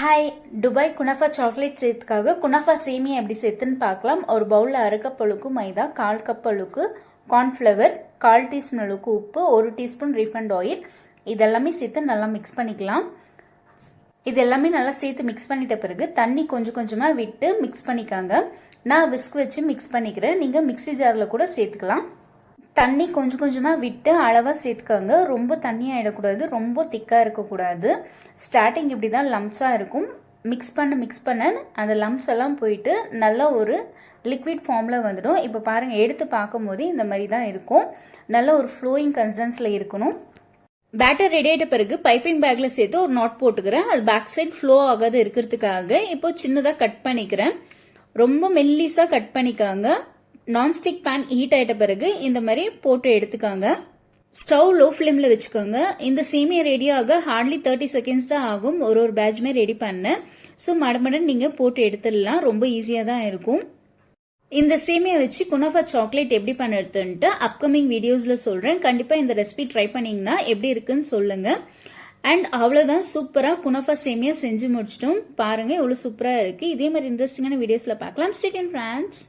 Hi, Dubai kunafa chocolate சேர்த்துக்காக kunafa சேமியா எப்படி சேர்த்துன்னு பார்க்கலாம். ஒரு பவுலில் அரை கப் அளவுக்கு மைதா, 1/4 கப் அளவுக்கு கார்ன்ஃப்ளவர், 1/4 டீஸ்பூன் அளவுக்கு உப்பு, 1 டீஸ்பூன் ரீஃபண்ட் ஆயில் இதெல்லாமே சேர்த்து நல்லா மிக்ஸ் பண்ணிக்கலாம். இது எல்லாமே நல்லா சேர்த்து மிக்ஸ் பண்ணிட்ட பிறகு தண்ணி கொஞ்சம் கொஞ்சமாக விட்டு மிக்ஸ் பண்ணிக்காங்க. நான் விஸ்க் வச்சு மிக்ஸ் பண்ணிக்கிறேன். நீங்கள் மிக்ஸி ஜாரில் கூட சேர்த்துக்கலாம். தண்ணி கொஞ்சம் கொஞ்சமாக விட்டு அளவாக சேர்த்துக்காங்க. ரொம்ப தண்ணியாக ஆகிடக்கூடாது, ரொம்ப திக்காக இருக்கக்கூடாது. ஸ்டார்டிங் இப்படி தான் லம்ஸாக இருக்கும். மிக்ஸ் பண்ண அந்த லம்ஸ் எல்லாம் போயிட்டு நல்லா ஒரு லிக்விட் ஃபார்மில் வந்துடும். இப்போ பாருங்கள், எடுத்து பார்க்கும் போது இந்த மாதிரி தான் இருக்கும். நல்ல ஒரு ஃப்ளோயிங் கன்சிஸ்டன்ஸில் இருக்கணும். பேட்டர் ரெடி ஆகிட்ட பிறகு பைப்பிங் பேக்கில் சேர்த்து ஒரு நாட் போட்டுக்கிறேன். அது பேக் சைட் ஃப்ளோ ஆகாது இருக்கிறதுக்காக. இப்போ சின்னதாக கட் பண்ணிக்கிறேன். ரொம்ப மெல்லிஸாக கட் பண்ணிக்காங்க. நான்ஸ்டிக் பேன் ஹீட் ஆயிட்ட பிறகு இந்த மாதிரி போட்டு எடுத்துக்காங்க. ஸ்டவ் லோ ஃப்ளேமில் வச்சுக்கோங்க. இந்த சேமியா ரெடி ஆக ஹார்ட்லி 30 செகண்ட்ஸ் தான் ஆகும். ஒரு பேட்ச்மே ரெடி பண்ணேன். ஸோ மடமடன் நீங்கள் போட்டு எடுத்துடலாம். ரொம்ப ஈஸியாக தான் இருக்கும். இந்த சேமியா வச்சு குனாஃபா சாக்லேட் எப்படி பண்ணுறதுன்ட்டு அப்கமிங் வீடியோஸில் சொல்கிறேன். கண்டிப்பாக இந்த ரெசிபி ட்ரை பண்ணிங்கன்னா எப்படி இருக்குன்னு சொல்லுங்கள். அண்ட் அவ்வளோதான், சூப்பராக குனாஃபா சேமியா செஞ்சு முடிச்சிட்டோம். பாருங்கள் எவ்வளோ சூப்பராக இருக்குது. இதே மாதிரி இன்ட்ரெஸ்டிங்கான வீடியோஸில் பார்க்கலாம். Stay tuned friends.